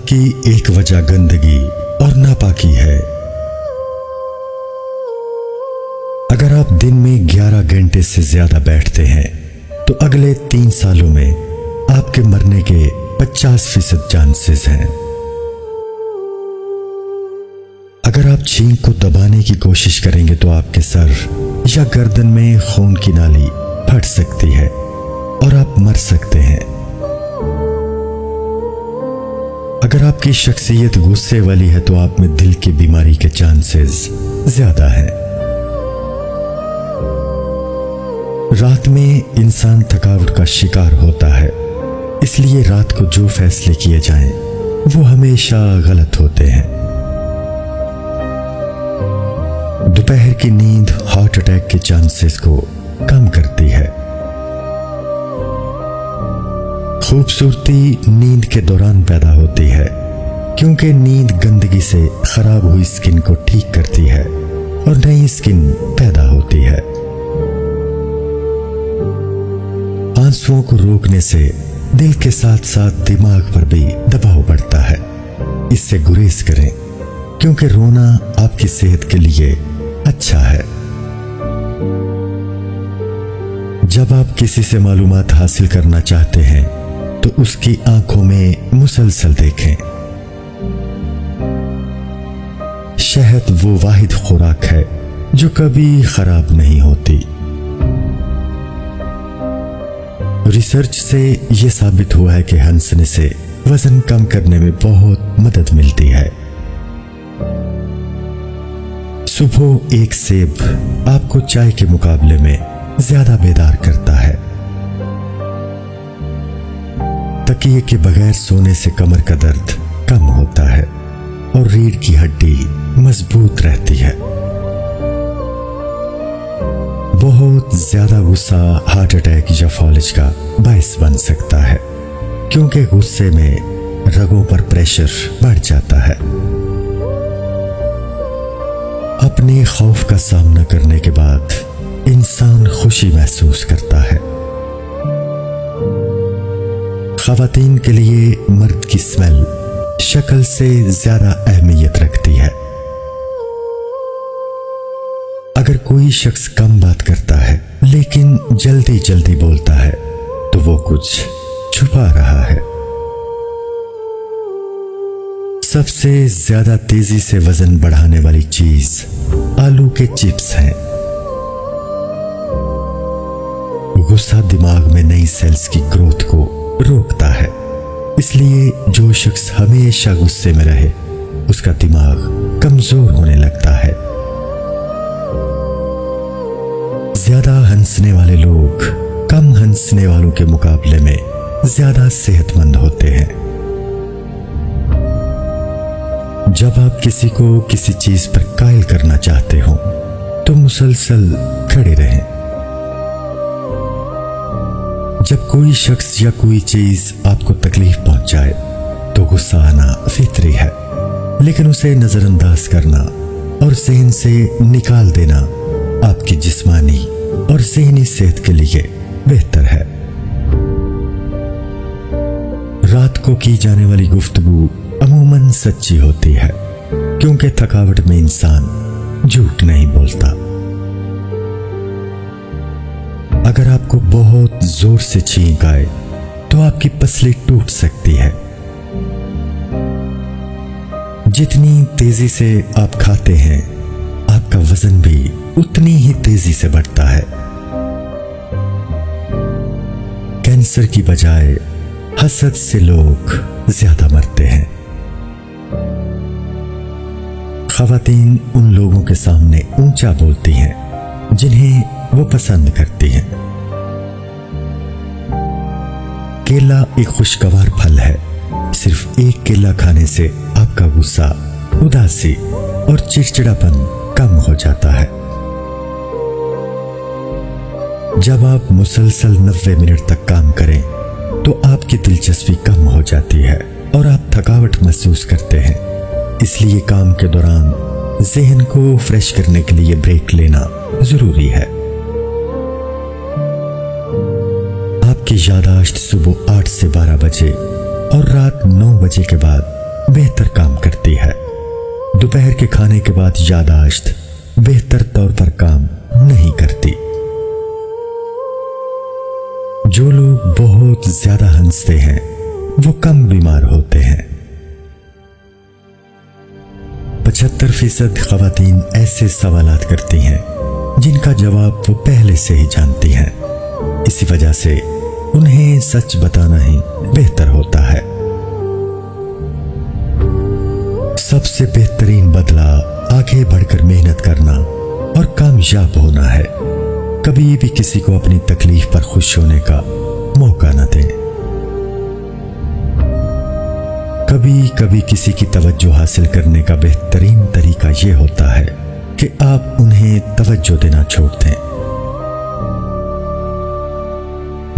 की एक वजह गंदगी और नापाकी है। अगर आप दिन में 11 घंटे से ज्यादा बैठते हैं तो अगले 3 सालों में आपके मरने के 50% चांसेस हैं। अगर आप छींक को दबाने की कोशिश करेंगे तो आपके सर या गर्दन में खून की नाली फट सकती है और आप मर सकते हैं। अगर आपकी शख्सियत गुस्से वाली है तो आप में दिल की बीमारी के चांसेस ज्यादा हैं। रात में इंसान थकावट का शिकार होता है, इसलिए रात को जो फैसले किए जाएं वो हमेशा गलत होते हैं। दोपहर की नींद हार्ट अटैक के चांसेस को कम करती है। खूबसूरती नींद के दौरान पैदा होती है, क्योंकि नींद गंदगी से खराब हुई स्किन को ठीक करती है और नई स्किन पैदा होती है। आंसुओं को रोकने से दिल के साथ साथ दिमाग पर भी दबाव बढ़ता है। इससे गुरेज करें, क्योंकि रोना आपकी सेहत के लिए अच्छा है। जब आप किसी से मालूमात हासिल करना चाहते हैं तो उसकी आंखों में मुसलसल देखें। शहद वो वाहिद खुराक है जो कभी खराब नहीं होती। रिसर्च से यह साबित हुआ है कि हंसने से वजन कम करने में बहुत मदद मिलती है। सुबह एक सेब आपको चाय के मुकाबले में ज्यादा बेदार करता है। तकिए के बगैर सोने से कमर का दर्द कम होता है और रीढ़ की हड्डी मजबूत रहती है। बहुत ज्यादा गुस्सा हार्ट अटैक या फॉलिज का बायस बन सकता है, क्योंकि गुस्से में रगों पर प्रेशर बढ़ जाता है। अपने खौफ का सामना करने के बाद इंसान खुशी महसूस करता है। ख़वातीन के लिए मर्द की स्मेल शक्ल से ज्यादा अहमियत रखती है। अगर कोई शख्स कम बात करता है लेकिन जल्दी जल्दी बोलता है तो वो कुछ छुपा रहा है। सबसे ज्यादा तेजी से वजन बढ़ाने वाली चीज आलू के चिप्स हैं। गुस्सा दिमाग में नई सेल्स की ग्रोथ को रोकता है, इसलिए जो शख्स हमेशा गुस्से में रहे उसका दिमाग कमजोर होने लगता है। ज्यादा हंसने वाले लोग कम हंसने वालों के मुकाबले में ज्यादा सेहतमंद होते हैं। जब आप किसी को किसी चीज पर कायल करना चाहते हो तो मुसलसल खड़े रहें। जब कोई शख्स या कोई चीज आपको तकलीफ पहुंचाए तो गुस्सा आना फितरी है, लेकिन उसे नजरअंदाज करना और ज़हन से निकाल देना आपकी जिस्मानी और ज़हनी सेहत के लिए बेहतर है। रात को की जाने वाली गुफ्तगू अमूमन सच्ची होती है, क्योंकि थकावट में इंसान झूठ नहीं बोलता। अगर आपको बहुत जोर से छींक आए तो आपकी पसली टूट सकती है। जितनी तेजी से आप खाते हैं आपका वजन भी उतनी ही तेजी से बढ़ता है। कैंसर की बजाय हसद से लोग ज्यादा मरते हैं। ख़वातीन उन लोगों के सामने ऊंचा बोलती हैं जिन्हें वो पसंद करती हैं। केला एक खुशगवार फल है। सिर्फ एक केला खाने से आपका गुस्सा, उदासी और चिड़चिड़ापन कम हो जाता है। जब आप मुसलसल 90 मिनट तक काम करें तो आपकी दिलचस्पी कम हो जाती है और आप थकावट महसूस करते हैं। इसलिए काम के दौरान ज़हन को फ्रेश करने के लिए ब्रेक लेना जरूरी है। आपकी यादाश्त सुबह 8 से 12 बजे और रात 9 बजे के बाद बेहतर काम करती है। दोपहर के खाने के बाद यादाश्त बेहतर तौर पर काम नहीं करती। जो लोग बहुत ज्यादा हंसते हैं वो कम बीमार होते हैं। 75% खवातीन ऐसे सवालात करती हैं जिनका जवाब वो पहले से ही जानती हैं। इसी वजह से उन्हें सच बताना ही बेहतर होता है। सबसे बेहतरीन बदला आगे बढ़कर मेहनत करना और कामयाब होना है। कभी भी किसी को अपनी तकलीफ पर खुश होने का मौका न दें। कभी कभी किसी की तवज्जो हासिल करने का बेहतरीन तरीका यह होता है कि आप उन्हें तवज्जो देना छोड़ दें।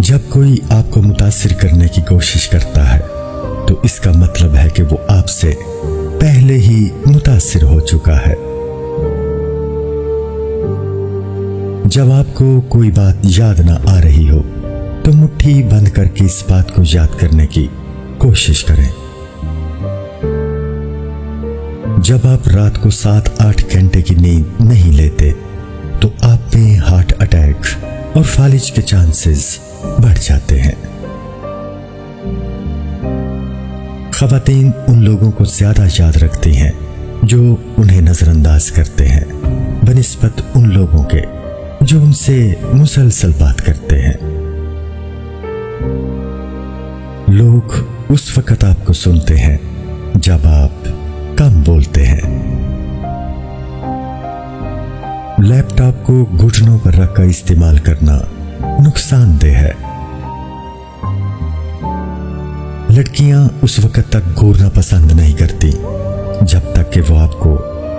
जब कोई आपको मुतासिर करने की कोशिश करता है तो इसका मतलब है कि वो आपसे पहले ही मुतासिर हो चुका है। जब आपको कोई बात याद ना आ रही हो तो मुट्ठी बंद करके इस बात को याद करने की कोशिश करें। जब आप रात को 7-8 घंटे की नींद नहीं लेते तो आप में हार्ट अटैक और फालिज के चांसेस बढ़ जाते हैं। खवातीन उन लोगों को ज्यादा याद रखती हैं जो उन्हें नजरअंदाज करते हैं बनिस्बत उन लोगों के जो उनसे मुसलसल बात करते हैं। लोग उस वक्त आपको सुनते हैं जब आप कम बोलते हैं। लैपटॉप को घुटनों पर रखकर इस्तेमाल करना नुकसानदेह है। लड़कियां उस वक्त तक घूरना पसंद नहीं करती जब तक कि वो आपको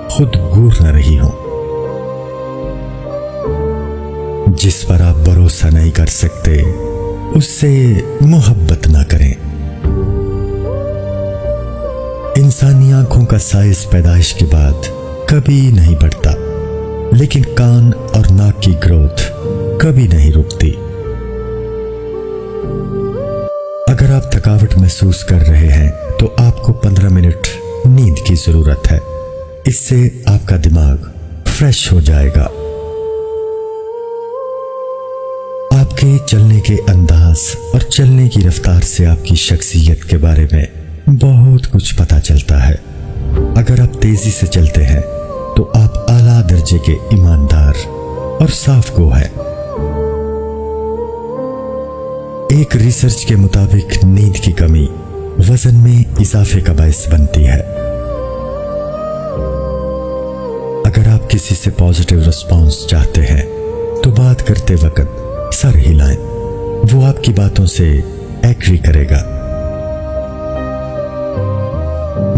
खुद घूर न रही हो। जिस पर आप भरोसा नहीं कर सकते उससे मोहब्बत ना करें। इंसानी आंखों का साइज पैदाइश के बाद कभी नहीं बढ़ता, लेकिन कान और नाक की ग्रोथ कभी नहीं रुकती। अगर आप थकावट महसूस कर रहे हैं तो आपको 15 मिनट नींद की जरूरत है। इससे आपका दिमाग फ्रेश हो जाएगा। आपके चलने के अंदाज और चलने की रफ्तार से आपकी शख्सियत के बारे में बहुत कुछ पता चलता है। अगर आप तेजी से चलते हैं तो आप आला दर्जे के ईमानदार और साफ़गो हैं। एक रिसर्च के मुताबिक नींद की कमी वजन में इजाफे का बायस बनती है। अगर आप किसी से पॉजिटिव रिस्पॉन्स चाहते हैं तो बात करते वक्त सर हिलाएं, वो आपकी बातों से एग्री करेगा।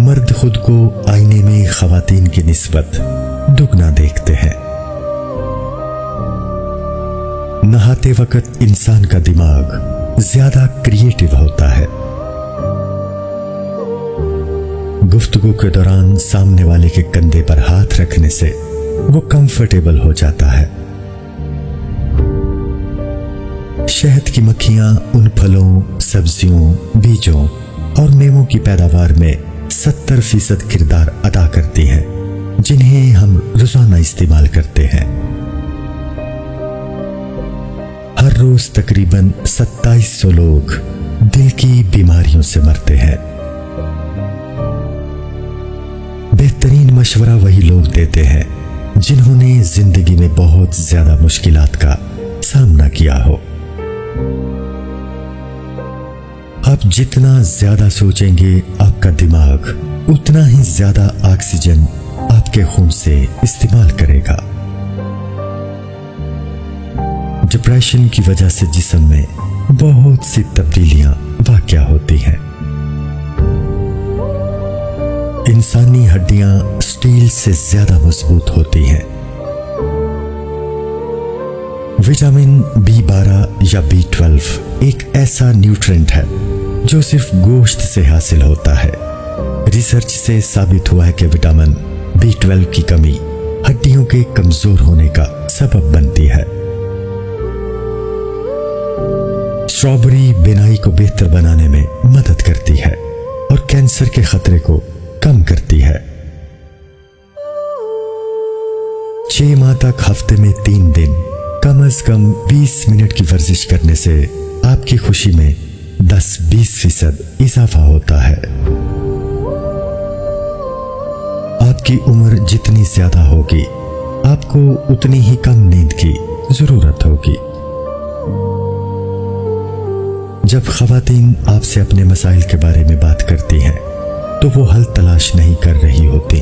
मर्द खुद को आईने में खवातीन की निस्बत दुगना देखते हैं। नहाते वक्त इंसान का दिमाग ज्यादा क्रिएटिव होता है। गुफ्तगू के दौरान सामने वाले के कंधे पर हाथ रखने से वो कंफर्टेबल हो जाता है। शहद की मक्खियां उन फलों, सब्जियों, बीजों और मेवों की पैदावार में 70% किरदार अदा करती हैं जिन्हें हम रोजाना इस्तेमाल करते हैं। हर रोज तकरीबन 2700 लोग दिल की बीमारियों से मरते हैं। बेहतरीन मशवरा वही लोग देते हैं जिन्होंने जिंदगी में बहुत ज्यादा मुश्किलात का सामना किया हो। आप जितना ज्यादा सोचेंगे आपका दिमाग उतना ही ज्यादा ऑक्सीजन आपके खून से इस्तेमाल करेगा। डिप्रेशन की वजह से जिस्म में बहुत सी तब्दीलियां वाक़या होती हैं। इंसानी हड्डियां स्टील से ज्यादा मजबूत होती हैं। विटामिन B12 या B12 एक ऐसा न्यूट्रिएंट है जो सिर्फ गोश्त से हासिल होता है। रिसर्च से साबित हुआ है कि विटामिन B12 की कमी हड्डियों के कमजोर होने का सबब बनती है। स्ट्रॉबेरी बिनाई को बेहतर बनाने में मदद करती है। और कैंसर के खतरे को कम करती है। 6 माह तक हफ्ते में 3 दिन कम से कम 20 मिनट की वर्जिश करने से आपकी खुशी में 10-20% इजाफा होता है। आपकी उम्र जितनी ज्यादा होगी, आपको उतनी ही कम नींद की जरूरत होगी। जब खवातीन आपसे अपने मसाइल के बारे में बात करती हैं, तो वो हल तलाश नहीं कर रही होती,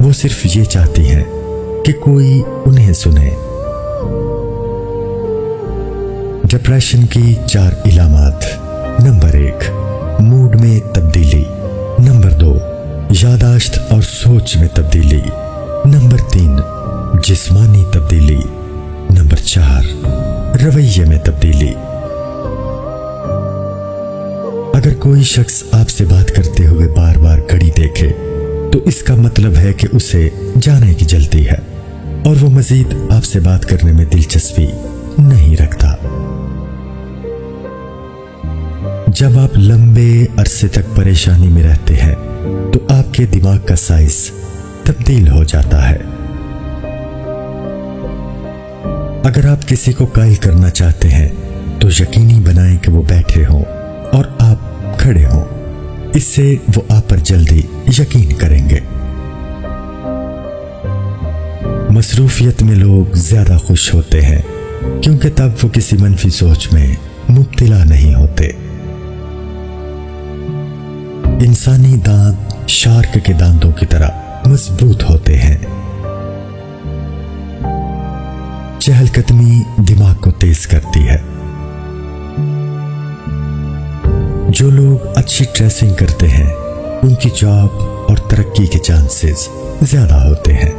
वो सिर्फ ये चाहती हैं कि कोई उन्हें सुने। डिप्रेशन की 4 इलामात। नंबर 1, मूड में तब्दीली। नंबर 2, यादाश्त और सोच में तब्दीली। नंबर 3, जिस्मानी तब्दीली। नंबर 4, रवैये में तब्दीली। अगर कोई शख्स आपसे बात करते हुए बार बार घड़ी देखे, तो इसका मतलब है कि उसे जाने की जल्दी है और वो मजीद आपसे बात करने में दिलचस्पी नहीं रखता। जब आप लंबे अरसे तक परेशानी में रहते हैं, तो आपके दिमाग का साइज तब्दील हो जाता है। अगर आप किसी को कायल करना चाहते हैं, तो यकीनी बनाएं कि वो बैठे हों और आप खड़े हों। इससे वो आप पर जल्दी यकीन करेंगे। मसरूफियत में लोग ज्यादा खुश होते हैं, क्योंकि तब वो किसी मनफी सोच में मुब्तला नहीं होते। इंसानी दांत शार्क के दांतों की तरह मजबूत होते हैं। चहलकदमी दिमाग को तेज करती है। जो लोग अच्छी ड्रेसिंग करते हैं, उनकी जॉब और तरक्की के चांसेस ज्यादा होते हैं।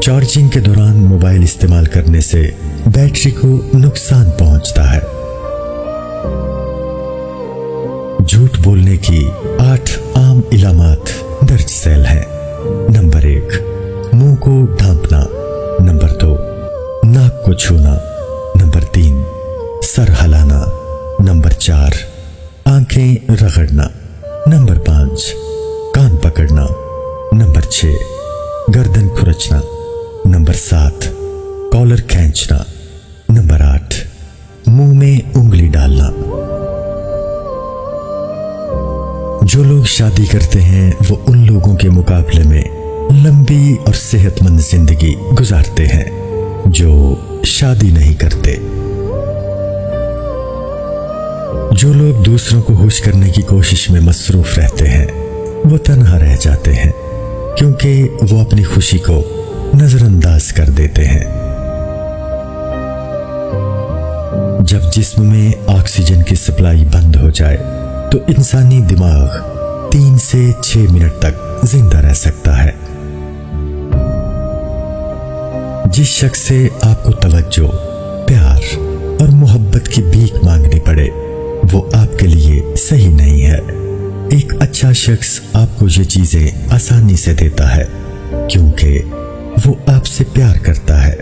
चार्जिंग के दौरान मोबाइल इस्तेमाल करने से बैटरी को नुकसान पहुंचता है। झूठ बोलने की 8 आम इलामात दर्ज सेल हैं। नंबर 1, मुंह को ढांपना। नंबर 2, नाक को छूना। नंबर 3, सर हिलाना। नंबर 4, आंखें रगड़ना। नंबर 5, कान पकड़ना। नंबर 6, गर्दन खुरचना। नंबर 7, कॉलर खींचना। नंबर 8, मुंह में उंगली डालना। जो लोग शादी करते हैं, वो उन लोगों के मुकाबले में लंबी और सेहतमंद जिंदगी गुजारते हैं जो शादी नहीं करते। जो लोग दूसरों को खुश करने की कोशिश में मसरूफ रहते हैं, वो तन्हा रह जाते हैं, क्योंकि वो अपनी खुशी को नजरअंदाज कर देते हैं। जब जिस्म में ऑक्सीजन की सप्लाई बंद हो जाए, तो इंसानी दिमाग 3 से 6 मिनट तक जिंदा रह सकता है। जिस शख्स से आपको तवज्जो, प्यार और मोहब्बत की भीख मांगनी पड़े, वो आपके लिए सही नहीं है। एक अच्छा शख्स आपको ये चीजें आसानी से देता है, क्योंकि वो आपसे प्यार करता है।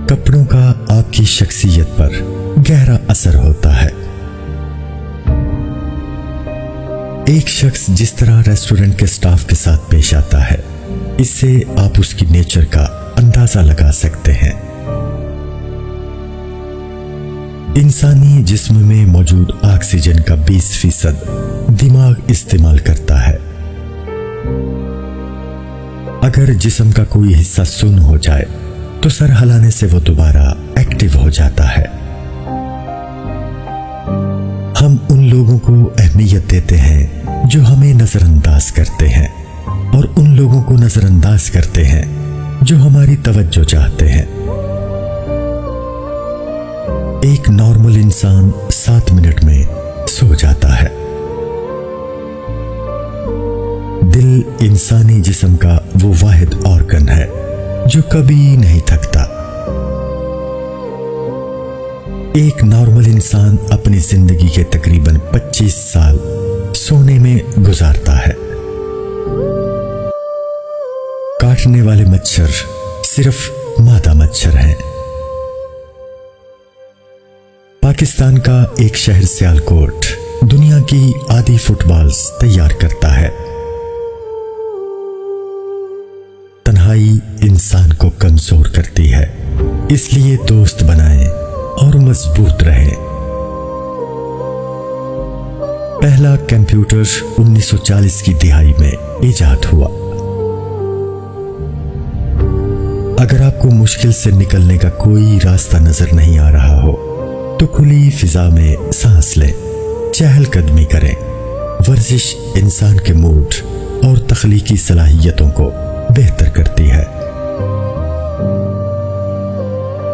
कपड़ों का आपकी शख्सियत पर गहरा असर होता है। एक शख्स जिस तरह रेस्टोरेंट के स्टाफ के साथ पेश आता है, इससे आप उसकी नेचर का अंदाजा लगा सकते हैं। इंसानी जिस्म में मौजूद ऑक्सीजन का 20% दिमाग इस्तेमाल करता है। अगर जिस्म का कोई हिस्सा सुन्न हो जाए, तो सर हिलाने से वो दोबारा एक्टिव हो जाता है। हम उन लोगों को अहमियत देते हैं जो हमें नजरअंदाज करते हैं, और उन लोगों को नजरअंदाज करते हैं जो हमारी तवज्जो चाहते हैं। एक नॉर्मल इंसान 7 मिनट में सो जाता है। दिल इंसानी जिस्म का वो वाहिद ऑर्गन है जो कभी नहीं थकता। एक नॉर्मल इंसान अपनी जिंदगी के तकरीबन 25 साल सोने में गुजारता है। काटने वाले मच्छर सिर्फ मादा मच्छर हैं। पाकिस्तान का एक शहर सियालकोट दुनिया की आधी फुटबॉल्स तैयार करता है। तन्हाई इंसान को कमजोर करती है, इसलिए दोस्त बनाएं और मजबूत रहें। पहला कंप्यूटर 1940 की दिहाई में इजाद हुआ। अगर आपको मुश्किल से निकलने का कोई रास्ता नजर नहीं आ रहा हो तो खुली फिजा में सांस लें, चहलकदमी करें। वर्जिश इंसान के मूड और तख्लीकी सलाहियतों को बेहतर करती है।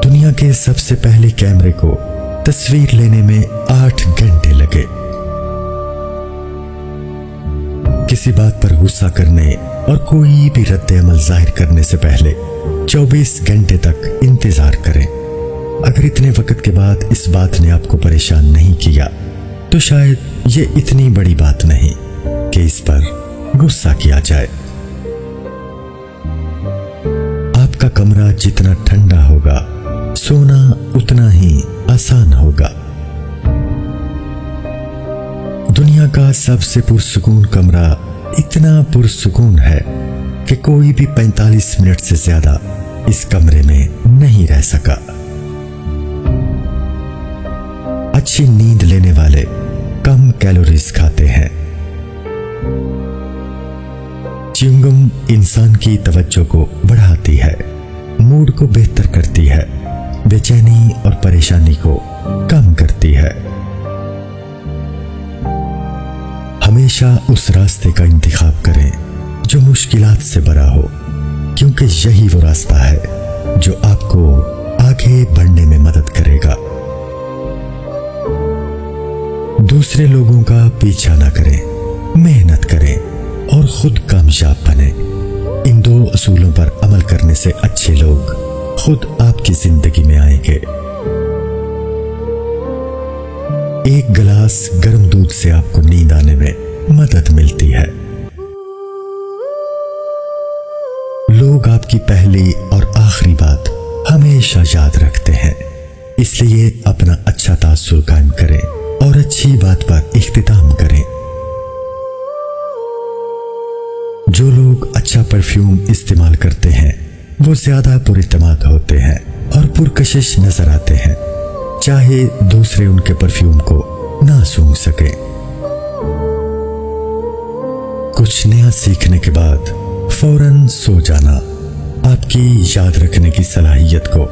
दुनिया के सबसे पहले कैमरे को तस्वीर लेने में 8 घंटे लगे। किसी बात पर गुस्सा करने और कोई भी रद्द अमल जाहिर करने से पहले 24 घंटे तक इंतजार करें। अगर इतने वक्त के बाद इस बात ने आपको परेशान नहीं किया तो शायद ये इतनी बड़ी बात नहीं कि इस पर गुस्सा किया जाए। आपका कमरा जितना ठंडा होगा, सोना उतना ही आसान होगा। दुनिया का सबसे पुरसुकून कमरा इतना पुरसुकून है कि कोई भी 45 मिनट से ज्यादा इस कमरे में नहीं रह सका। अच्छी नींद लेने वाले कम कैलोरीज खाते हैं। च्युइंगम इंसान की तवज्जो को बढ़ाती है, मूड को बेहतर करती है, बेचैनी और परेशानी को कम करती है। हमेशा उस रास्ते का इंतखाब करें जो मुश्किलात से भरा हो, क्योंकि यही वो रास्ता है जो आपको आगे बढ़ने में मदद करेगा। दूसरे लोगों का पीछा ना करें, मेहनत करें और खुद कामयाब बने। इन 2 असूलों पर अमल करने से अच्छे लोग खुद आपकी जिंदगी में आएंगे। एक गिलास गर्म दूध से आपको नींद आने में मदद मिलती है। लोग आपकी पहली और आखिरी बात हमेशा याद रखते हैं, इसलिए अपना अच्छा तासुर कायम करें और अच्छी बात पर इख्तिताम करें। जो लोग अच्छा परफ्यूम इस्तेमाल करते हैं वो ज्यादा पुरइत्मीनान होते हैं और पुरकशिश नजर आते हैं, चाहे दूसरे उनके परफ्यूम को ना सूंघ सके। कुछ नया सीखने के बाद फौरन सो जाना आपकी याद रखने की सलाहियत को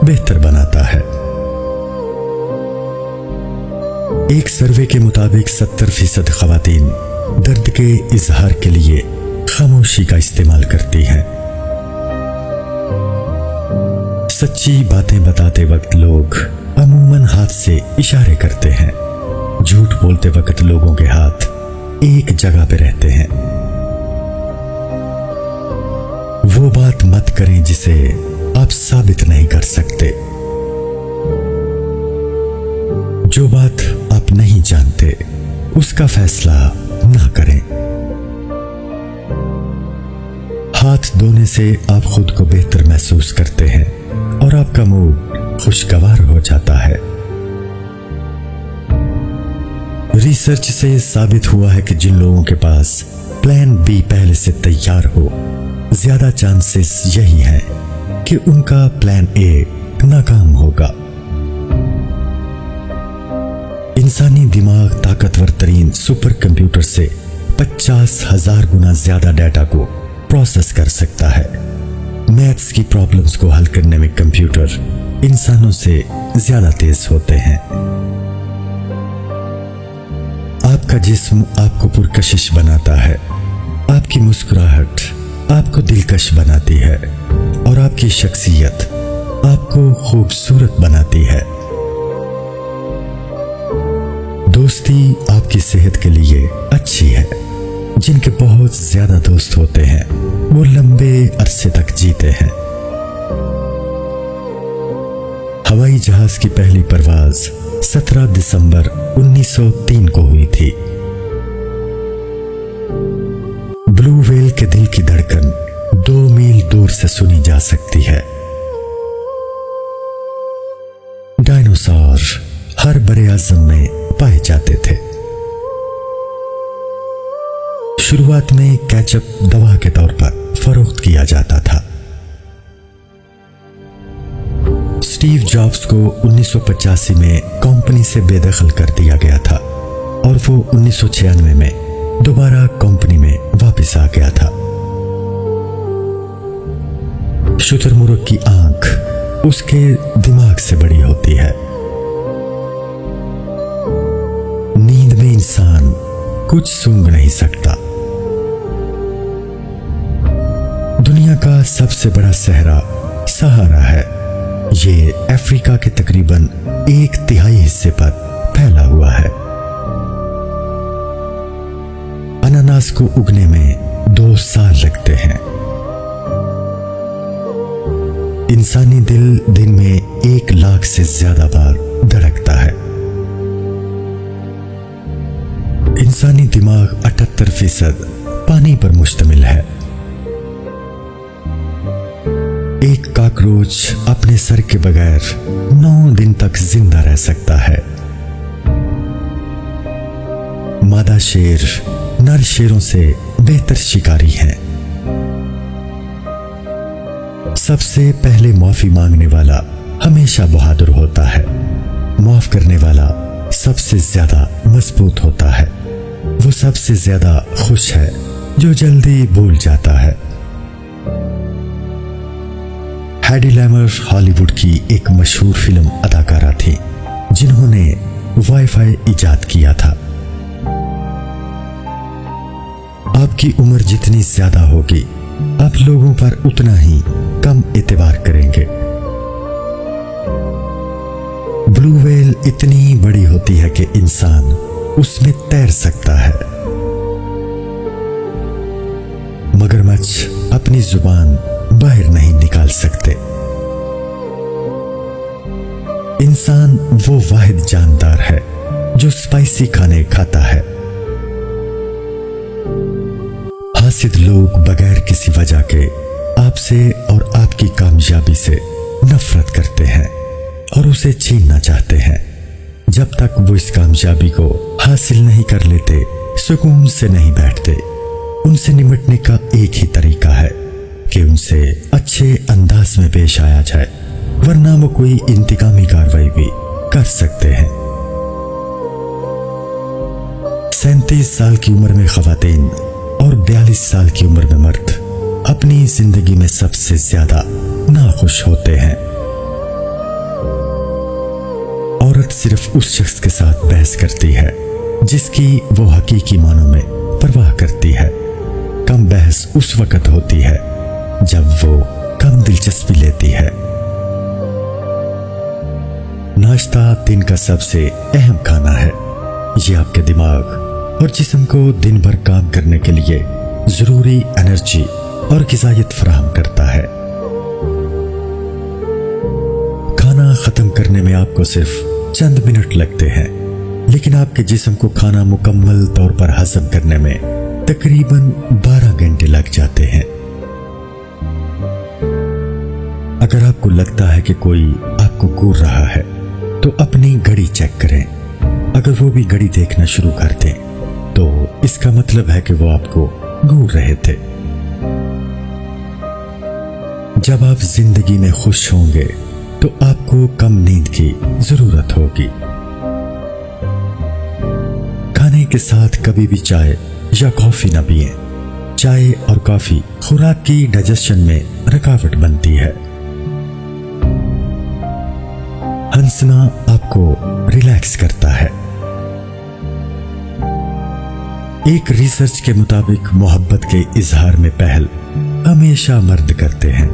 बेहतर बनाता है। एक सर्वे के मुताबिक 70% खवातीन दर्द के इजहार के लिए खामोशी का इस्तेमाल करती हैं। सच्ची बातें बताते वक्त लोग अमूमन हाथ से इशारे करते हैं। झूठ बोलते वक्त लोगों के हाथ एक जगह पे रहते हैं। वो बात मत करें जिसे आप साबित नहीं कर सकते। जो बात आप नहीं जानते उसका फैसला ना करें। हाथ धोने से आप खुद को बेहतर महसूस करते हैं और आपका मूड खुशगवार हो जाता है। रिसर्च से साबित हुआ है कि जिन लोगों के पास प्लान बी पहले से तैयार हो, ज्यादा चांसेस यही है कि उनका प्लान ए नाकाम होगा। इंसानी दिमाग ताकतवर तरीन सुपर कंप्यूटर से 50,000 गुना ज्यादा डाटा को प्रोसेस कर सकता है। मैथ्स की प्रॉब्लम्स को हल करने में कंप्यूटर इंसानों से ज्यादा तेज होते हैं। आपका जिस्म आपको पुरकशिश बनाता है, आपकी मुस्कुराहट आपको दिलकश बनाती है और आपकी शख्सियत आपको खूबसूरत बनाती है। दोस्ती आपकी सेहत के लिए अच्छी है। जिनके बहुत ज्यादा दोस्त होते हैं वो लंबे अरसे तक जीते हैं। हवाई जहाज की पहली परवाज 17 दिसंबर 1903 को हुई थी। ब्लू व्हेल के दिल की धड़कन 2 मील दूर से सुनी जा सकती है। डायनासोर हर बड़े आज़म में पाए जाते थे। शुरुआत में केचप दवा के तौर पर फरोख्त किया जाता था। स्टीव जॉब्स को 1985 में कंपनी से बेदखल कर दिया गया था और वो 1996 में दोबारा कंपनी में वापस आ गया था। शुतुरमुर्ग की आंख उसके दिमाग से बड़ी होती है। नींद में इंसान कुछ सूंघ नहीं सकता। दुनिया का सबसे बड़ा सहरा सहारा है। ये अफ्रीका के तकरीबन 1/3 हिस्से पर फैला हुआ है। अनानास को उगने में 2 साल लगते हैं। इंसानी दिल दिन में 1 लाख से ज्यादा बार धड़कता है। इंसानी दिमाग 78% पानी पर मुश्तमिल है। एक कॉकरोच अपने सर के बगैर 9 दिन तक जिंदा रह सकता है। मादा शेर नर शेरों से बेहतर शिकारी हैं। सबसे पहले माफी मांगने वाला हमेशा बहादुर होता है। माफ करने वाला सबसे ज्यादा मजबूत होता है। वो सबसे ज्यादा खुश है जो जल्दी भूल जाता है। हैडी लैमर हॉलीवुड की एक मशहूर फिल्म अदाकारा थी जिन्होंने वाईफाई इजाद किया था। आपकी उम्र जितनी ज्यादा होगी आप लोगों पर उतना ही कम एतबार करेंगे। ब्लू व्हेल इतनी बड़ी होती है कि इंसान उसमें तैर सकता है। मगरमच्छ अपनी जुबान बाहर नहीं निकाल सकते। इंसान वो वाहिद जानदार है जो स्पाइसी खाने खाता है। हासिद लोग बगैर किसी वजह के आपसे और आपकी कामयाबी से नफरत करते हैं और उसे छीनना चाहते हैं। जब तक वो इस कामयाबी को हासिल नहीं कर लेते सुकून से नहीं बैठते। उनसे निपटने का एक ही तरीका है कि उनसे अच्छे अंदाज में पेश आया जाए, वरना वो कोई इंतकामी कार्रवाई भी कर सकते हैं। 37 साल की उम्र में खवातीन और 42 साल की उम्र में मर्द अपनी जिंदगी में सबसे ज्यादा नाखुश होते हैं। औरत सिर्फ उस शख्स के साथ बहस करती है जिसकी वो हकीकी मानों में परवाह करती है। कम बहस उस वक्त होती है जब वो कम दिलचस्पी लेती है। नाश्ता दिन का सबसे अहम खाना है। ये आपके दिमाग और जिस्म को दिन भर काम करने के लिए जरूरी एनर्जी और ग़िज़ायत फराहम करता है। खाना खत्म करने में आपको सिर्फ चंद मिनट लगते हैं, लेकिन आपके जिस्म को खाना मुकम्मल तौर पर हजम करने में तकरीबन 12 घंटे लग जाते हैं। अगर आपको लगता है कि कोई आपको घूर रहा है तो अपनी घड़ी चेक करें। अगर वो भी घड़ी देखना शुरू कर दें तो इसका मतलब है कि वो आपको घूर रहे थे। जब आप जिंदगी में खुश होंगे तो आपको कम नींद की जरूरत होगी। खाने के साथ कभी भी चाय या कॉफी न पिएं। चाय और कॉफी खुराक की डाइजेशन में रुकावट बनती है। हंसना आपको रिलैक्स करता है। एक रिसर्च के मुताबिक मोहब्बत के इजहार में पहल हमेशा मर्द करते हैं।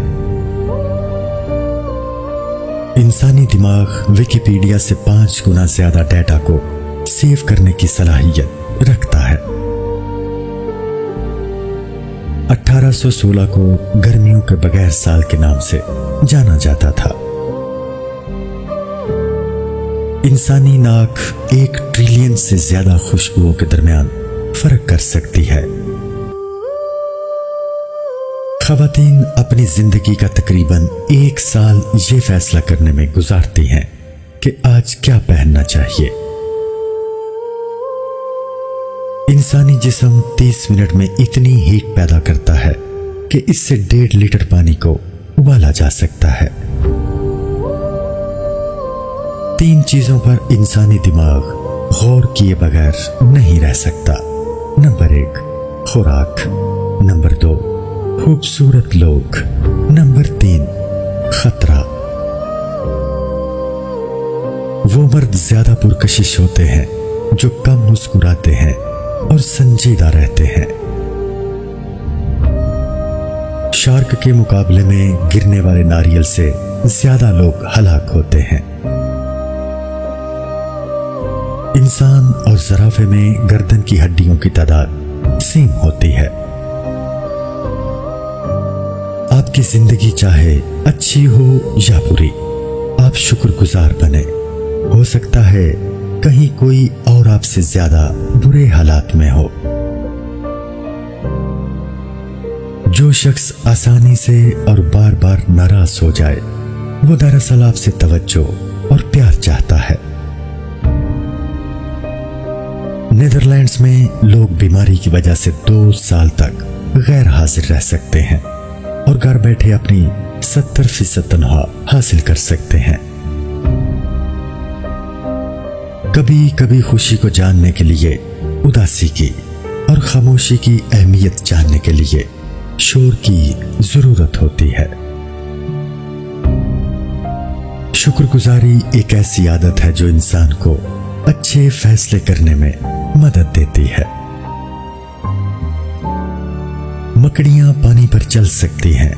इंसानी दिमाग विकिपीडिया से 5 गुना ज्यादा डेटा को सेव करने की सलाहियत रखता है। 1816 को गर्मियों के बगैर साल के नाम से जाना जाता था। इंसानी नाक 1 ट्रिलियन से ज्यादा खुशबुओं के दरमियान फर्क कर सकती है। खवातीन अपनी जिंदगी का तकरीबन 1 साल ये फैसला करने में गुजारती हैं कि आज क्या पहनना चाहिए। इंसानी जिस्म 30 मिनट में इतनी हीट पैदा करता है कि इससे 1.5 लीटर पानी को उबाला जा सकता है। 3 चीजों पर इंसानी दिमाग गौर किए बगैर नहीं रह सकता। नंबर 1 खुराक, नंबर 2 खूबसूरत लोग, नंबर 3 खतरा। वो मर्द ज्यादा पुरकशिश होते हैं जो कम मुस्कुराते हैं और संजीदा रहते हैं। शार्क के मुकाबले में गिरने वाले नारियल से ज्यादा लोग हलाक होते हैं। इंसान और ज़राफ़े में गर्दन की हड्डियों की तादाद सेम होती है। आपकी जिंदगी चाहे अच्छी हो या बुरी, आप शुक्रगुजार बने। हो सकता है कहीं कोई और आपसे ज्यादा बुरे हालात में हो। जो शख्स आसानी से और बार बार नाराज हो जाए, वो दरअसल आपसे तवज्जो और प्यार चाहता है। नीदरलैंड्स में लोग बीमारी की वजह से 2 साल तक गैर हाजिर रह सकते हैं और घर बैठे अपनी 70% तनख्वाह हासिल कर सकते हैं। कभी कभी खुशी को जानने के लिए उदासी की और खामोशी की अहमियत जानने के लिए शोर की जरूरत होती है। शुक्रगुजारी एक ऐसी आदत है जो इंसान को अच्छे फैसले करने में मदद देती है। मकड़ियां पानी पर चल सकती हैं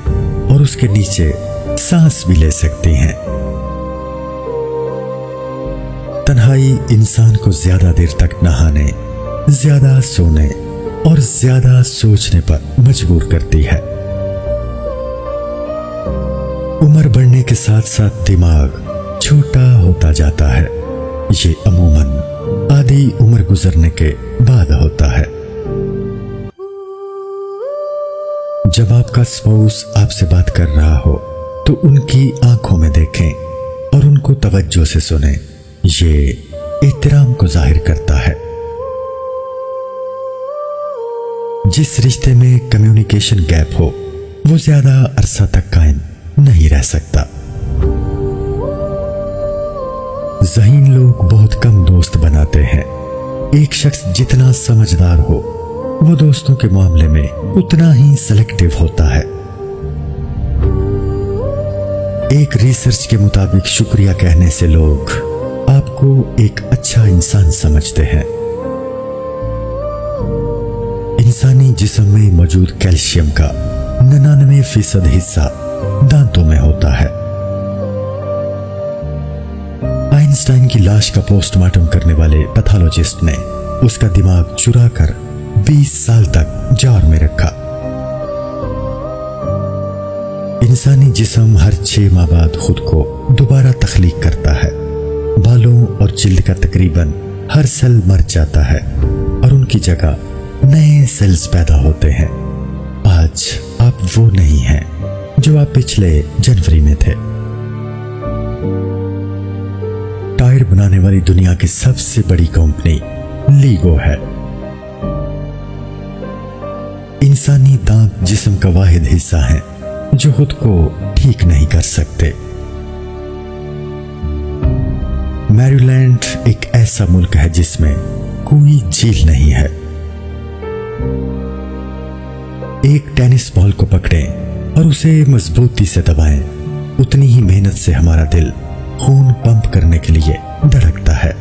और उसके नीचे सांस भी ले सकती हैं। तन्हाई इंसान को ज्यादा देर तक नहाने, ज्यादा सोने और ज्यादा सोचने पर मजबूर करती है। उम्र बढ़ने के साथ साथ दिमाग छोटा होता जाता है। ये अमूमन आधी उम्र गुजरने के बाद होता है। जब आपका स्पाउस आपसे बात कर रहा हो तो उनकी आंखों में देखें और उनको तवज्जो से सुने। ये एहतराम को जाहिर करता है। जिस रिश्ते में कम्युनिकेशन गैप हो वो ज्यादा अरसा तक कायम नहीं रह सकता। ज़हीन लोग बहुत कम दोस्त बनाते हैं। एक शख्स जितना समझदार हो वो दोस्तों के मामले में उतना ही सेलेक्टिव होता है। एक रिसर्च के मुताबिक शुक्रिया कहने से लोग आपको एक अच्छा इंसान समझते हैं। इंसानी जिस्म में मौजूद कैल्शियम का 99% हिस्सा दांतों में होता है। आइंस्टाइन की लाश का पोस्टमार्टम करने वाले पैथोलॉजिस्ट ने उसका दिमाग चुरा कर 20 साल तक जार में रखा। इंसानी जिस्म हर 6 माह बाद खुद को दोबारा तख्लीक करता है। बालों और जिल्द का तकरीबन हर सेल मर जाता है और उनकी जगह नए सेल्स पैदा होते हैं। आज आप वो नहीं हैं जो आप पिछले जनवरी में थे। टायर बनाने वाली दुनिया की सबसे बड़ी कंपनी लीगो है। इंसानी दांत जिस्म का वाहिद हिस्सा है जो खुद को ठीक नहीं कर सकते। मैरीलैंड एक ऐसा मुल्क है जिसमें कोई झील नहीं है। एक टेनिस बॉल को पकड़ें और उसे मजबूती से दबाएं, उतनी ही मेहनत से हमारा दिल खून पंप करने के लिए धड़कता है।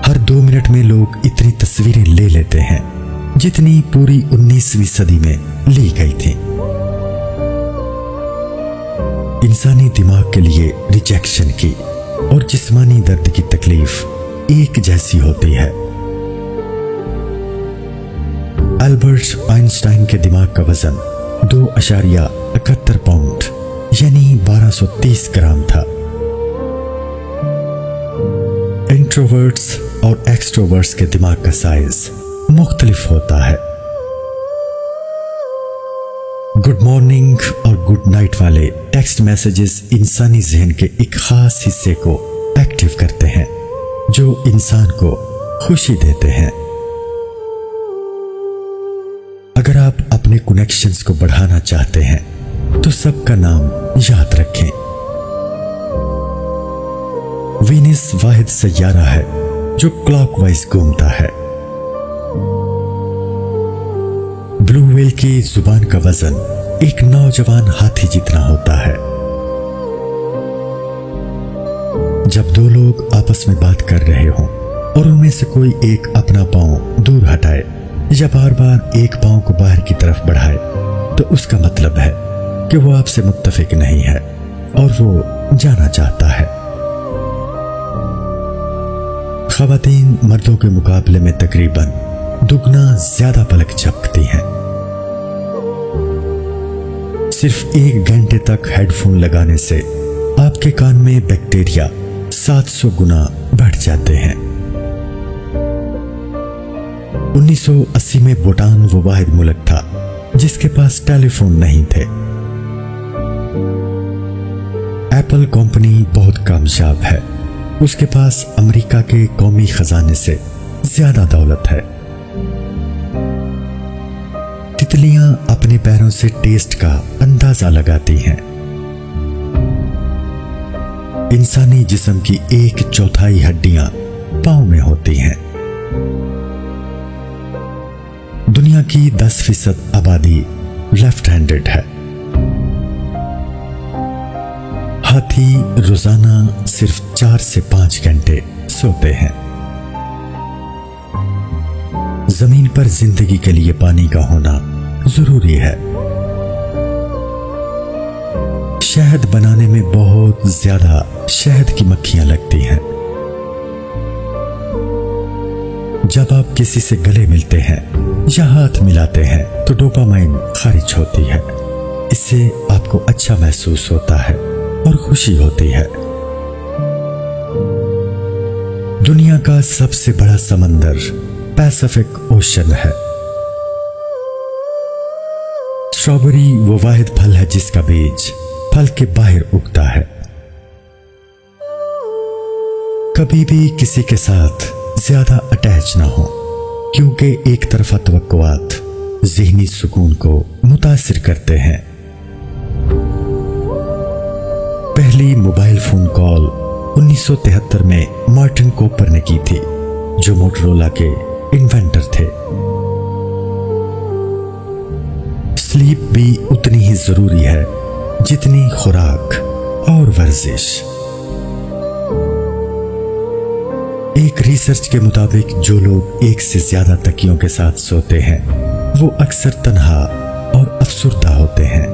हर 2 मिनट में लोग इतनी तस्वीरें ले लेते हैं जितनी पूरी 19वीं सदी में ली गई थी। इंसानी दिमाग के लिए रिजेक्शन की और जिस्मानी दर्द की तकलीफ एक जैसी होती है। अल्बर्ट आइंस्टाइन के दिमाग का वजन 2.71 पाउंड यानी 1230 ग्राम था। इंट्रोवर्ट्स और एक्सट्रोवर्ट्स के दिमाग का साइज मुख्तलिफ होता है। गुड मॉर्निंग और गुड नाइट वाले टेक्स्ट मैसेजेस इंसानी जहन के एक खास हिस्से को एक्टिव करते हैं जो इंसान को खुशी देते हैं। अगर आप अपने कनेक्शंस को बढ़ाना चाहते हैं तो सबका नाम याद रखें। वीनस वाहिद सैयारा है जो क्लॉकवाइज घूमता है। ब्लू व्हेल की जुबान का वजन एक नौजवान हाथी जितना होता है। जब दो लोग आपस में बात कर रहे हों और उनमें से कोई एक अपना पांव दूर हटाए या बार बार एक पांव को बाहर की तरफ बढ़ाए तो उसका मतलब है कि वो आपसे मुत्तफिक नहीं है और वो जाना चाहता है। ख़वातीन मर्दों के मुकाबले में तकरीबन दुगना ज्यादा पलक झपकती हैं। सिर्फ 1 घंटे तक हेडफोन लगाने से आपके कान में बैक्टीरिया 700 गुना बढ़ जाते हैं। 1980 में भूटान वो वाहिद मुल्क था जिसके पास टेलीफोन नहीं थे। एप्पल कंपनी बहुत कामयाब है, उसके पास अमेरिका के कौमी खजाने से ज्यादा दौलत है। तितलियां अपने पैरों से टेस्ट का अंदाजा लगाती हैं। इंसानी जिस्म की 1/4 हड्डियां पांव में होती हैं। दुनिया की 10% आबादी लेफ्ट हैंडेड है। हाथी रोजाना सिर्फ 4 से 5 घंटे सोते हैं। जमीन पर जिंदगी के लिए पानी का होना जरूरी है। शहद बनाने में बहुत ज्यादा शहद की मक्खियां लगती हैं। जब आप किसी से गले मिलते हैं या हाथ मिलाते हैं तो डोपामाइन खारिज होती है। इससे आपको अच्छा महसूस होता है और खुशी होती है। दुनिया का सबसे बड़ा समंदर पैसिफिक ओशन है। स्ट्रॉबेरी वो वाहिद फल है जिसका बीज फल के बाहर उगता है। कभी भी किसी के साथ ज्यादा अटैच ना हो क्योंकि एक तरफा तवक्कुआत ज़हनी सुकून को मुतासिर करते हैं। पहली मोबाइल फोन कॉल 1973 में मार्टिन कूपर ने की थी जो मोटरोला के इन्वेंटर थे। स्लीप भी उतनी ही जरूरी है जितनी खुराक और वर्जिश। एक रिसर्च के मुताबिक जो लोग एक से ज्यादा तकियों के साथ सोते हैं वो अक्सर तन्हा और अफसुर्दा होते हैं।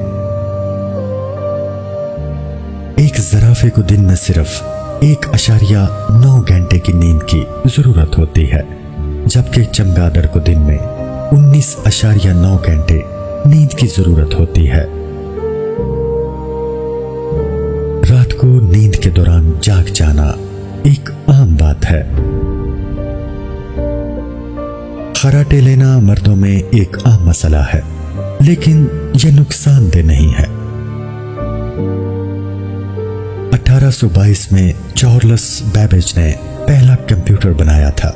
एक जराफे को दिन में सिर्फ 1.9 घंटे की नींद की जरूरत होती है जबकि चमगादड़ को दिन में 19.9 घंटे नींद की जरूरत होती है। रात को नींद के दौरान जाग जाना एक आम बात है। खर्राटे लेना मर्दों में एक आम मसला है लेकिन यह नुकसानदेह नहीं है। 1822 में चार्ल्स बेबेज ने पहला कंप्यूटर बनाया था।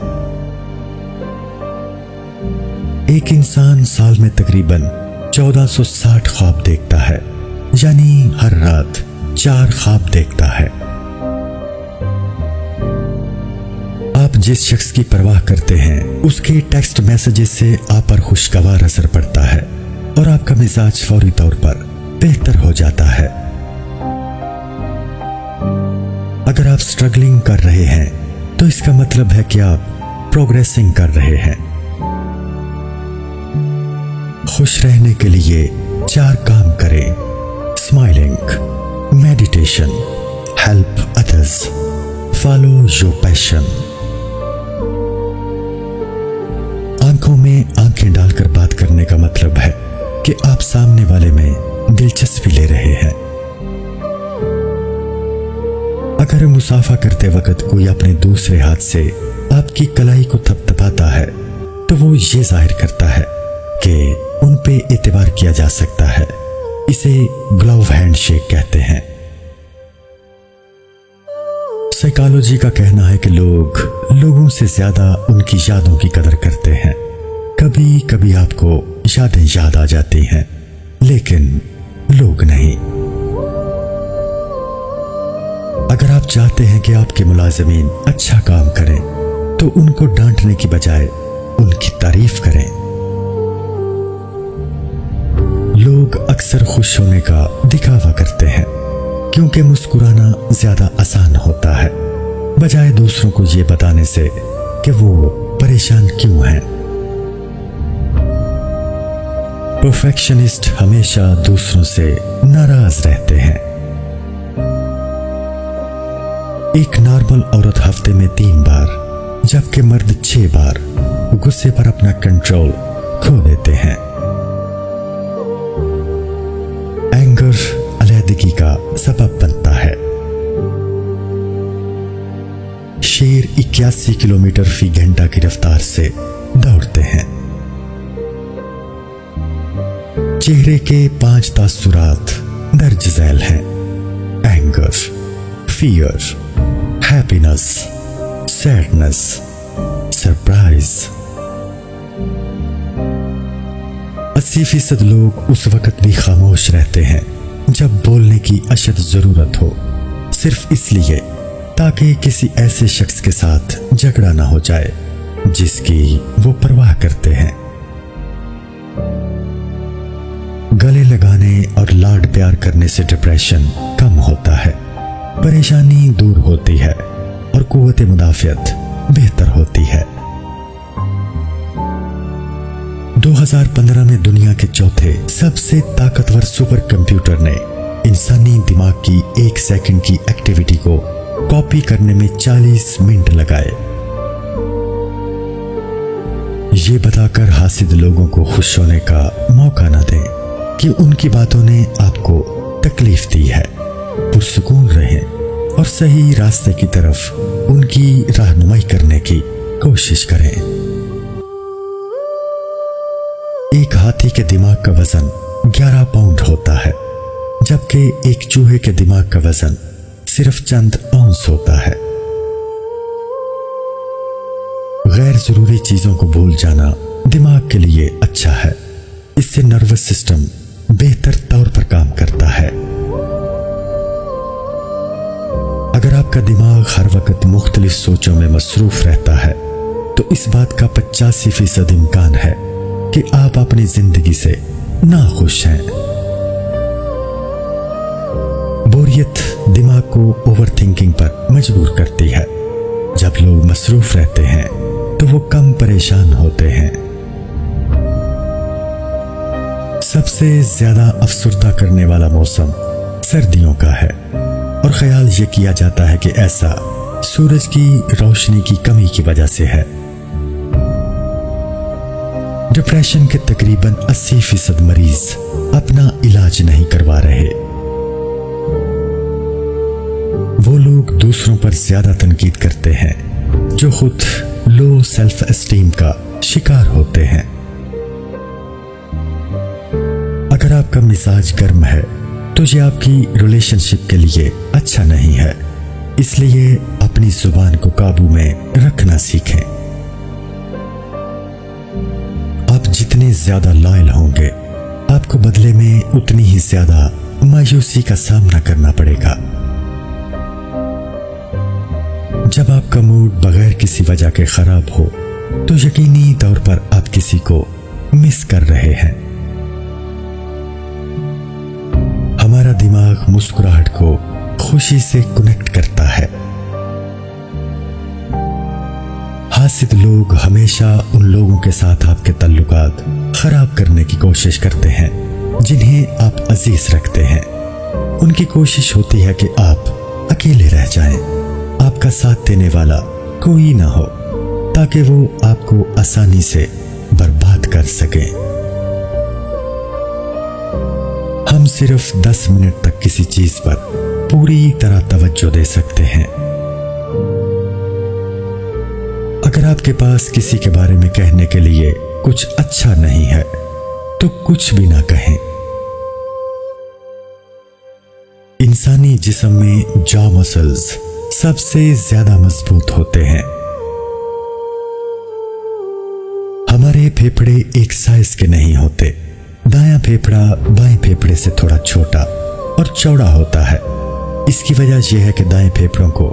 एक इंसान साल में तकरीबन 1460 ख्वाब देखता है, यानी हर रात 4 ख्वाब देखता है। आप जिस शख्स की परवाह करते हैं उसके टेक्स्ट मैसेजेस से आप पर खुशगवार असर पड़ता है और आपका मिजाज फौरी तौर पर बेहतर हो जाता है। अगर आप स्ट्रगलिंग कर रहे हैं तो इसका मतलब है कि आप प्रोग्रेसिंग कर रहे हैं। खुश रहने के लिए 4 काम करें: smiling, meditation, help others, follow your passion. आंखों में आंखें डालकर बात करने का मतलब है कि आप सामने वाले में दिलचस्पी ले रहे हैं। अगर मुसाफा करते वक्त कोई अपने दूसरे हाथ से आपकी कलाई को थपथपाता है तो वो ये जाहिर करता है कि उन पे एतबार किया जा सकता है। इसे ग्लव हैंडशेक कहते हैं। साइकोलॉजी का कहना है कि लोग लोगों से ज्यादा उनकी यादों की कदर करते हैं। कभी कभी आपको यादें याद आ जाती हैं, लेकिन लोग नहीं। अगर आप चाहते हैं कि आपके मुलाजिमीन अच्छा काम करें, तो उनको डांटने की बजाय उनकी तारीफ करें। लोग अक्सर खुश होने का दिखावा करते हैं, क्योंकि मुस्कुराना ज्यादा आसान होता है, बजाय दूसरों को ये बताने से कि वो परेशान क्यों हैं। परफेक्शनिस्ट हमेशा दूसरों से नाराज रहते हैं। एक नॉर्मल औरत हफ्ते में 3 बार, जबकि मर्द 6 बार गुस्से पर अपना कंट्रोल खो देते हैं। एंगर अलहदगी का सबब बनता है। शेर 81 किलोमीटर फी घंटा की रफ्तार से दौड़ते हैं। चेहरे के 5 तासुरात दर्ज झैल हैं: anger, fear, happiness, sadness, surprise. 80% लोग उस वक्त भी खामोश रहते हैं जब बोलने की अशद जरूरत हो, सिर्फ इसलिए ताकि किसी ऐसे शख्स के साथ झगड़ा ना हो जाए जिसकी वो परवाह करते हैं। गले लगाने और लाड प्यार करने से डिप्रेशन कम होता है, परेशानी दूर होती है और कुव्वत मुदाफियत बेहतर होती है। 2015 में दुनिया के चौथे सबसे ताकतवर सुपर कंप्यूटर ने इंसानी दिमाग की 1 सेकंड की एक्टिविटी को कॉपी करने में 40 मिनट लगाए। ये बताकर हासिद लोगों को खुश होने का मौका न दें कि उनकी बातों ने आपको तकलीफ दी है। पुरसुकून रहें और सही रास्ते की तरफ उनकी रहनुमाई करने की कोशिश करें। एक हाथी के दिमाग का वजन 11 पाउंड होता है, जबकि एक चूहे के दिमाग का वजन सिर्फ चंद औंस होता है। गैर जरूरी चीजों को भूल जाना दिमाग के लिए अच्छा है। इससे नर्वस सिस्टम बेहतर तौर पर काम करता है। अगर आपका दिमाग हर वक्त मुख्तलिफ सोचों में मसरूफ रहता है, तो इस बात का 85% इम्कान है कि आप अपनी जिंदगी से नाखुश हैं। बोरियत दिमाग को ओवरथिंकिंग पर मजबूर करती है। जब लोग मसरूफ रहते हैं तो वो कम परेशान होते हैं। सबसे ज्यादा अफसुर्दा करने वाला मौसम सर्दियों का है, और ख्याल ये किया जाता है कि ऐसा सूरज की रोशनी की कमी की वजह से है। डिप्रेशन के तकरीबन 80% मरीज अपना इलाज नहीं करवा रहे। वो लोग दूसरों पर ज्यादा तनकीद करते हैं जो खुद लो सेल्फ एस्टीम का शिकार होते हैं। अगर आपका मिजाज गर्म है तो ये आपकी रिलेशनशिप के लिए अच्छा नहीं है, इसलिए अपनी जुबान को काबू में रखना सीखें। आप जितने ज्यादा लॉयल होंगे, आपको बदले में उतनी ही ज्यादा मायूसी का सामना करना पड़ेगा। जब आपका मूड बगैर किसी वजह के खराब हो, तो यकीनी तौर पर आप किसी को मिस कर रहे हैं। हमारा दिमाग मुस्कुराहट को खुशी से कनेक्ट करता है। हासिद लोग हमेशा उन लोगों के साथ आपके ताल्लुकात खराब करने की कोशिश करते हैं जिन्हें आप अजीज रखते हैं। उनकी कोशिश होती है कि आप अकेले रह जाएं, आपका साथ देने वाला कोई ना हो, ताकि वो आपको आसानी से बर्बाद कर सके। हम सिर्फ 10 मिनट तक किसी चीज पर पूरी तरह तवज्जो दे सकते हैं। अगर आपके पास किसी के बारे में कहने के लिए कुछ अच्छा नहीं है, तो कुछ भी ना कहें। इंसानी जिस्म में जॉ मसल्स सबसे ज्यादा मजबूत होते हैं। हमारे फेफड़े एक साइज के नहीं होते। दायां फेफड़ा बाएं फेफड़े से थोड़ा छोटा और चौड़ा होता है। इसकी वजह यह है कि दाएं फेफड़ों को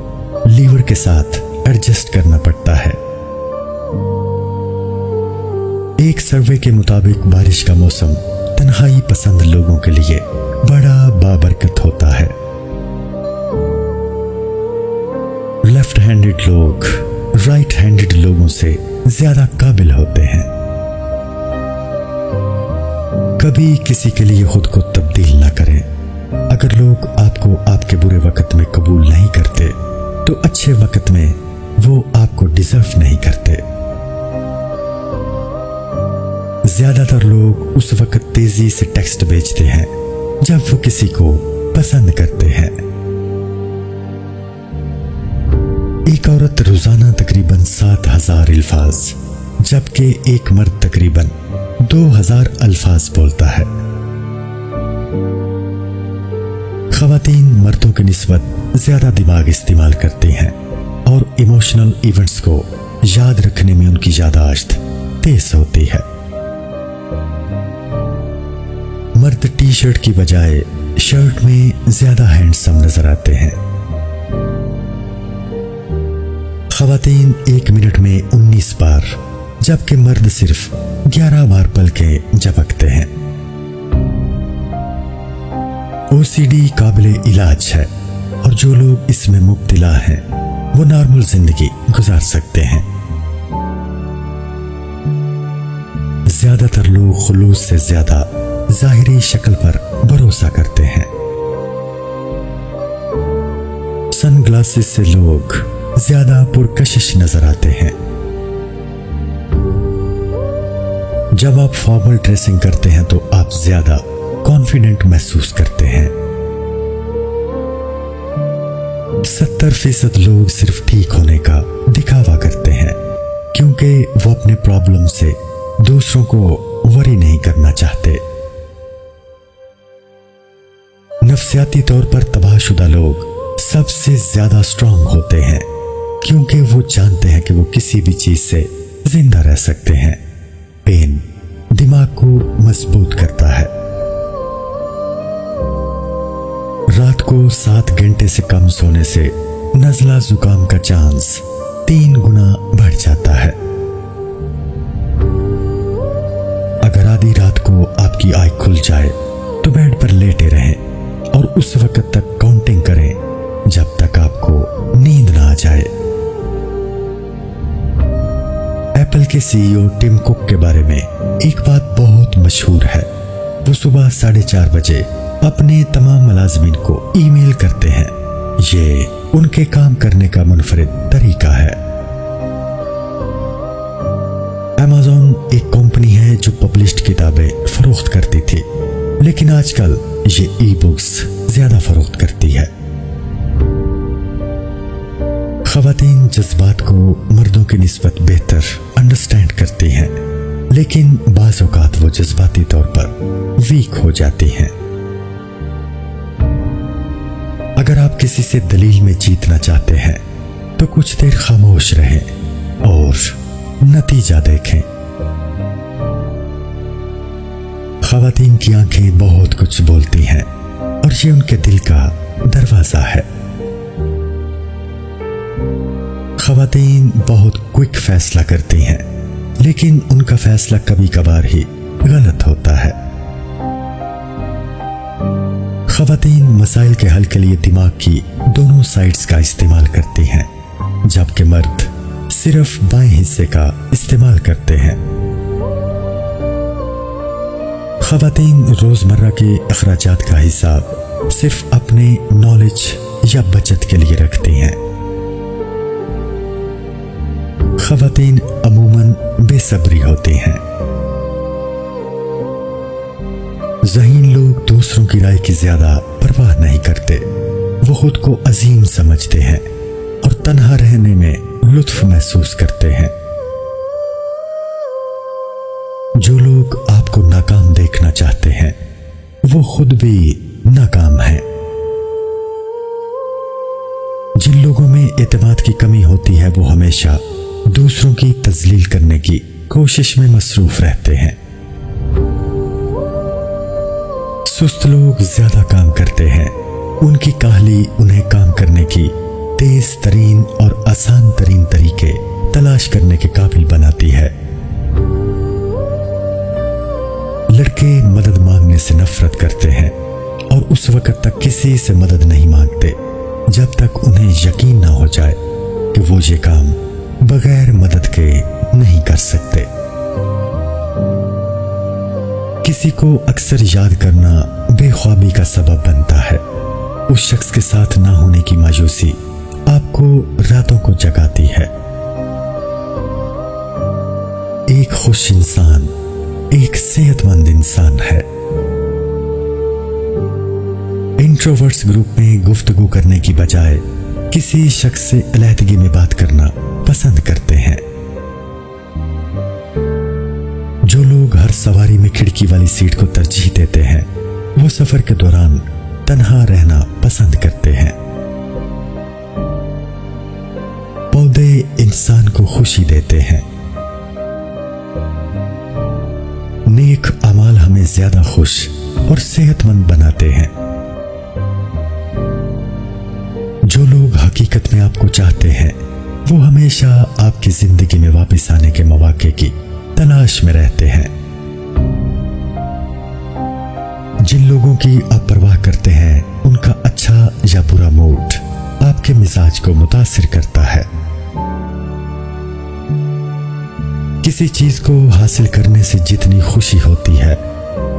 लीवर के साथ एडजस्ट करना पड़ता है। एक सर्वे के मुताबिक बारिश का मौसम तन्हाई पसंद लोगों के लिए बड़ा बाबरकत होता है। लेफ्ट हैंडेड लोग राइट हैंडेड लोगों से ज्यादा काबिल होते हैं। कभी किसी के लिए खुद को तब्दील ना करें। अगर लोग आपको आपके बुरे वक्त में कबूल नहीं करते तो अच्छे वक्त में वो आपको डिजर्व नहीं करते। ज्यादातर लोग उस वक्त तेजी से टेक्स्ट भेजते हैं जब वो किसी को पसंद करते हैं। एक औरत रोजाना तकरीबन 7000 अल्फाज जबकि एक मर्द तकरीबन 2000 अल्फाज बोलता है। ख़वातीन मर्दों की निस्बत ज्यादा दिमाग इस्तेमाल करती हैं और इमोशनल इवेंट्स को याद रखने में उनकी याददाश्त तेज होती है। मर्द टी शर्ट की बजाय शर्ट में ज्यादा हैंडसम नजर आते हैं। ख़वातीन 1 मिनट में 19 बार जबकि मर्द सिर्फ 11 बार पलकें झपकते हैं। ओसीडी काबिले इलाज है और जो लोग इसमें मुब्तला हैं वो नॉर्मल जिंदगी गुजार सकते हैं। ज्यादातर लोग खुलूस से ज्यादा जाहिरी शक्ल पर भरोसा करते हैं। सनग्लासेस से लोग ज्यादा पुरकशिश नजर आते हैं। जब आप फॉर्मल ड्रेसिंग करते हैं तो आप ज्यादा कॉन्फिडेंट महसूस करते हैं। 70% लोग सिर्फ ठीक होने का दिखावा करते हैं क्योंकि वो अपने प्रॉब्लम से दूसरों को वरी नहीं करना चाहते। नफ्सियाती तौर पर तबाहशुदा लोग सबसे ज्यादा स्ट्रांग होते हैं क्योंकि वो जानते हैं कि वो किसी भी चीज से जिंदा रह सकते हैं। पेन दिमाग को मजबूत करता है। रात को 7 घंटे से कम सोने से नज़ला जुकाम का चांस 3 गुना बढ़ जाता है। अगर आधी रात को आपकी आंख खुल जाए तो बेड पर लेटे रहें और उस वक्त तक काउंटिंग करें जब तक आपको नींद ना आ जाए। एप्पल के सीईओ टिम कुक के बारे में एक बात बहुत मशहूर है। वो सुबह 4:30 बजे अपने तमाम मुलाजिमीन को ईमेल करते हैं। ये उनके काम करने का मुनफरिद तरीका है। अमेज़न एक कंपनी है जो पब्लिश्ड किताबें फरोख्त करती थी, लेकिन आजकल ये ई बुक्स ज्यादा फरोख्त करती है। ख़वातीन जज्बात को मर्दों की निस्बत बेहतर अंडरस्टैंड करती हैं, लेकिन बाज़ औक़ात वो जज्बाती तौर पर वीक हो जाती हैं। अगर आप किसी से दलील में जीतना चाहते हैं तो कुछ देर खामोश रहें और नतीजा देखें। ख़वातीन की आंखें बहुत कुछ बोलती हैं और ये उनके दिल का दरवाजा है। ख़वातीन बहुत क्विक फैसला करती हैं, लेकिन उनका फैसला कभी कभार ही गलत होता है। ख़वातीन मसाइल के हल के लिए दिमाग की दोनों साइड्स का इस्तेमाल करती हैं, जबकि मर्द सिर्फ बाएं हिस्से का इस्तेमाल करते हैं। ख़वातीन रोजमर्रा के अखराजात का हिसाब सिर्फ अपने नॉलेज या बचत के लिए रखती हैं। ख़वातीन अमूमन बेसब्री होती हैं। ज़हीन लोग दूसरों की राय की ज्यादा परवाह नहीं करते। वो खुद को अजीम समझते हैं और तन्हा रहने में लुत्फ महसूस करते हैं। जो लोग आपको नाकाम देखना चाहते हैं वो खुद भी नाकाम हैं। जिन लोगों में एतमाद की कमी होती है वो हमेशा दूसरों की तजलील करने की कोशिश में मसरूफ रहते हैं। सुस्त लोग ज्यादा काम करते हैं, उनकी काहली उन्हें काम करने की तेज तरीन और आसान तरीन तरीके तलाश करने के काबिल बनाती है। लड़के मदद मांगने से नफरत करते हैं और उस वक्त तक किसी से मदद नहीं मांगते जब तक उन्हें यकीन ना हो जाए कि वो ये काम बगैर मदद के नहीं कर सकते। किसी को अक्सर याद करना बेख्वाबी का सबब बनता है। उस शख्स के साथ ना होने की मायूसी आपको रातों को जगाती है। एक खुश इंसान एक सेहतमंद इंसान है। इंट्रोवर्ट्स ग्रुप में गुफ्तगू करने की बजाय किसी शख्स से अलहदगी में बात करना पसंद करते हैं। जो लोग हर सवारी में खिड़की वाली सीट को तरजीह देते हैं वो सफर के दौरान तन्हा रहना पसंद करते हैं। पौधे इंसान को खुशी देते हैं। नेक अमाल हमें ज्यादा खुश और सेहतमंद बनाते हैं। जो लोग हकीकत में आपको चाहते हैं वो हमेशा आपकी जिंदगी में वापस आने के मौके की तलाश में रहते हैं। जिन लोगों की आप परवाह करते हैं उनका अच्छा या बुरा मूड आपके मिजाज को मुतासिर करता है। किसी चीज को हासिल करने से जितनी खुशी होती है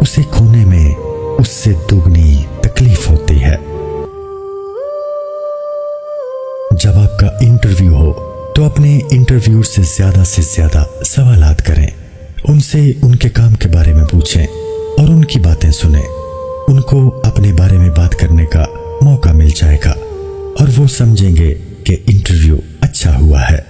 उसे खोने में उससे दुगनी तकलीफ होती है। जब आपका इंटरव्यू हो तो अपने इंटरव्यू से ज्यादा सवालात करें। उनसे उनके काम के बारे में पूछें और उनकी बातें सुनें। उनको अपने बारे में बात करने का मौका मिल जाएगा और वो समझेंगे कि इंटरव्यू अच्छा हुआ है।